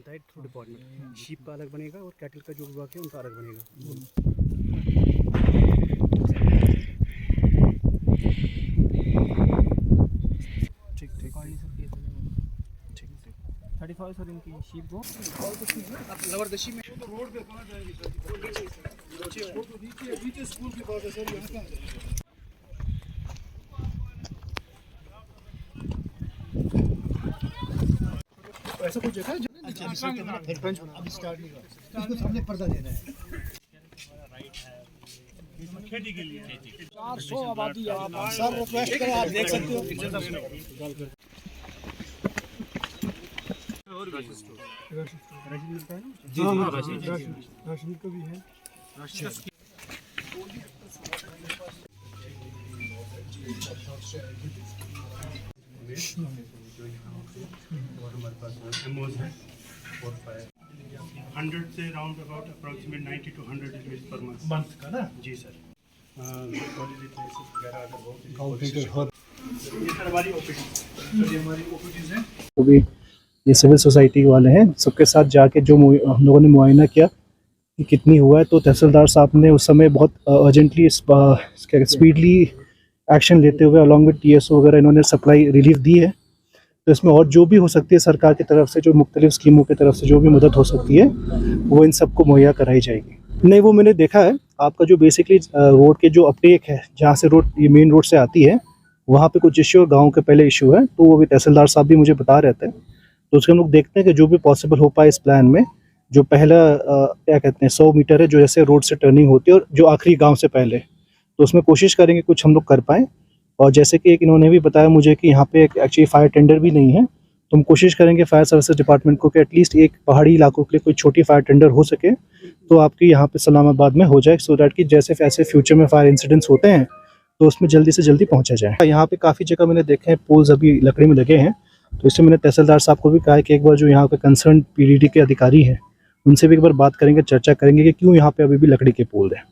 चलता है through department. Sheep का अलग बनेगा और कैटल का जो विभाग है उनका अलग बनेगा। ठीक ठीक ठीक ठीक 35 सर इनकी शीप को लवरदशी में रोड पे कहाँ जाएंगे सर? नीचे स्कूल के पास है सर, यहाँ कहाँ जाएंगे? ऐसा कुछ जगह है अभी स्टार्ट नहीं हुआ, इसको सामने पर्दा देना है। खेती के लिए 400 आबादी है सर, रिक्वेस्ट करें, आप देख सकते हो। राशन का भी है। और हमारे पास एमओज है 100 से round about approximate 90 to 100 deliveries per month का ना। जी सर। ये सर हमारी ओपीडी, ये हमारी ओपीडीज हैं। वो भी ये सिविल सोसाइटी वाले हैं, सबके साथ जाके जो हम लोगों ने मुआयना किया कि कितनी हुआ है, तो तहसीलदार साहब ने उस समय बहुत अर्जेंटली स्पीडली एक्शन लेते हुए अलॉन्ग विद टीएसओ वगैरह इन्होंने सप्लाई रिलीफ दी है। तो इसमें और जो भी हो सकती है सरकार की तरफ से, जो मुख्तलिफ स्कीमों की तरफ से जो भी मदद हो सकती है वो इन सबको मुहैया कराई जाएगी। नहीं, वो मैंने देखा है आपका जो बेसिकली रोड के जो अपटेक है, जहाँ से रोड ये मेन रोड से आती है, वहाँ पे कुछ इश्यू गाँव के पहले इशू है, तो वो भी तहसीलदार साहब भी मुझे बता रहे थे। तो उसके हम लोग देखते हैं कि जो भी पॉसिबल हो पाए इस प्लान में। जो पहला क्या कहते हैं 100 मीटर है जो जैसे रोड से टर्निंग होती है और जो आखिरी गाँव से पहले, तो उसमें कोशिश करेंगे कुछ हम लोग कर पाएँ। और जैसे कि एक इन्होंने भी बताया मुझे कि यहाँ पे एक्चुअली फायर टेंडर भी नहीं है, तो हम कोशिश करेंगे फायर सर्विसेज डिपार्टमेंट को कि एटलीस्ट एक पहाड़ी इलाकों के लिए कोई छोटी फायर टेंडर हो सके तो आपकी यहाँ पे सलामाबाद में हो जाए, सो दैट कि जैसे ऐसे फ्यूचर में फायर इंसिडेंट्स होते हैं तो उसमें जल्दी से जल्दी पहुँचा जाए। यहाँ पे काफ़ी जगह मैंने देखे हैं पोल्स अभी लकड़ी में लगे हैं, तो इससे मैंने तहसीलदार साहब को भी कहा है कि एक बार जो यहाँ पे कंसर्न पीडीडी के अधिकारी हैं उनसे भी एक बार बात करेंगे, चर्चा करेंगे कि क्यों यहाँ पे अभी भी लकड़ी के पोल हैं।